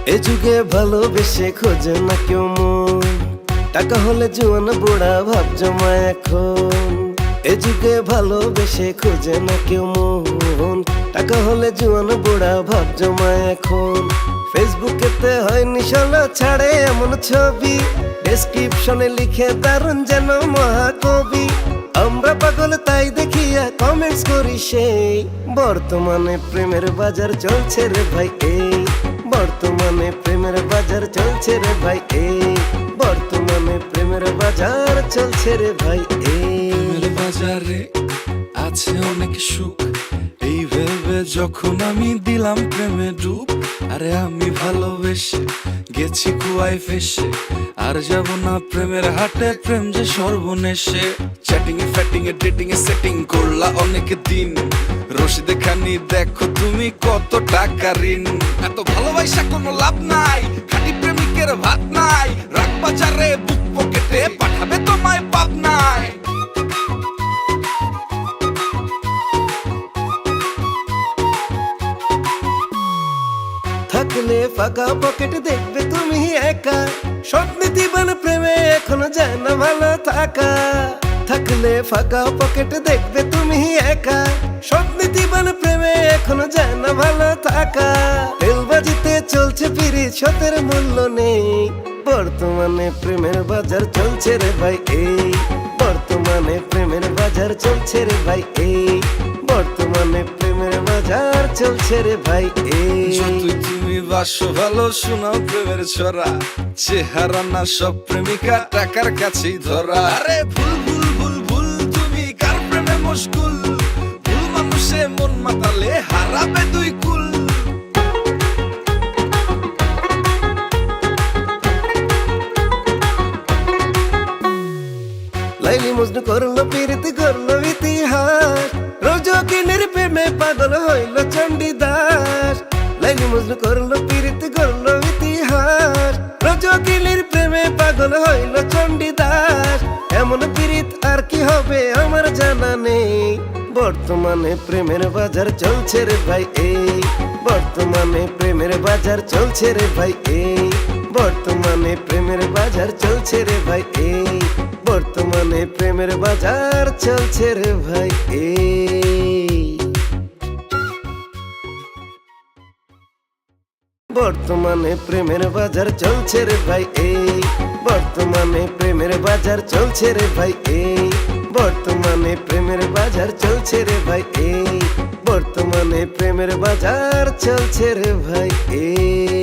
এ যুগে ভালোবেসে খোঁজে না কেউ মন, টাকা হলে জোয়ান বুড়া ভাব জমায় এখন। এ যুগে ভালোবেসে খোঁজে না কেউ মন, টাকা হলে জোয়ান বুড়া ভাব জমায় এখন। ফেসবুকেতে হয় নিশানা ছাড়ে এমন ছবি, ডেসক্রিপশনে লিখে দারুণ যেন মহাকবি। আমরা পাগল তাই দেখিয়া কমেন্টস করি সেই, বর্তমানে প্রেমের বাজার চলছে রে ভাই এই, বর্তমানে প্রেমের বাজার চলছে রে ভাই এই, বর্তমানে প্রেমের বাজার চলছে রে ভাই এই। প্রেমের বাজারে আছে অনেক সুখ, এই ভেবে যখন আমি দিলাম প্রেমে ডুব। আরে আমি ভালোবেসে গেছি কুয়ায় ফেসে, আর যাব না প্রেমের হাটে, প্রেম যে সর্বনেশে। চ্যাটিং এ ফ্যাটিং এ ডেটিং এ সেটিং করলা অনেক দিন, রশিদে খানি দেখো তুমি কত টাকা ঋণ। এত ভালোবাসা কোনো লাভ নাই, খাঁটি প্রেমিকের ভাত নাই, রাগ বাজারে বুক পকেটে পাঠাবে তোমায় পাবনায়। থাকলে ফাঁকা পকেট দেখবে তুমি একা, স্বপ্নে দিবান প্রেমে এখনো যায় না ভালো থাকা। থাকলে ফাঁকা পকেট দেখবে তুমি একা, স্বপ্নে দিবান প্রেমে এখনো যায় না ভালো থাকা। তেলবাজিতে চলছে পিরিত, সতের মূল্য নেই, বর্তমানে প্রেমের বাজার চলছে রে ভাই এই, বর্তমানে প্রেমের বাজার চলছে রে ভাই এই, বর্তমানে প্রেমের বাজার চলছে রে ভাই এই। যতই তুমি বাসো ভালো শোনাও প্রেমের ছড়া, চেহারা না সব প্রেমিকা টাকার কাছেই ধরা। আরে ভুল ভুল ভুল ভুল তুমি কার প্রেমে মশগুল, ভুল মানুষে মন মাতালে হারাবে দুই কুল। লাইলি মজনু করলো পীরিতি করলো ইতিহাস, রোজকিনের প্রেমে পাগল হইল চণ্ডীদাস। লাইলি মজনু করলো পীরিতি করলো ইতিহাস, রোজকিনের প্রেমে পাগল হইল চণ্ডীদাস। এমন পীরিত আর কি হবে আমার জানা নেই, বর্তমানে প্রেমের বাজার চলছে রে ভাই এই, বর্তমানে প্রেমের বাজার চলছে রে ভাই এই, বর্তমানে প্রেমের বাজার চলছে রে ভাই এই, বর্তমানে প্রেমের বাজার চলছে রে ভাই এই, বর্তমানে প্রেমের বাজার চলছে রে ভাই এই, বর্তমানে প্রেমের বাজার চলছে রে ভাই এই, বর্তমানে প্রেমের বাজার চলছে রে ভাই এই, বর্তমানে প্রেমের বাজার চলছে রে ভাই এই।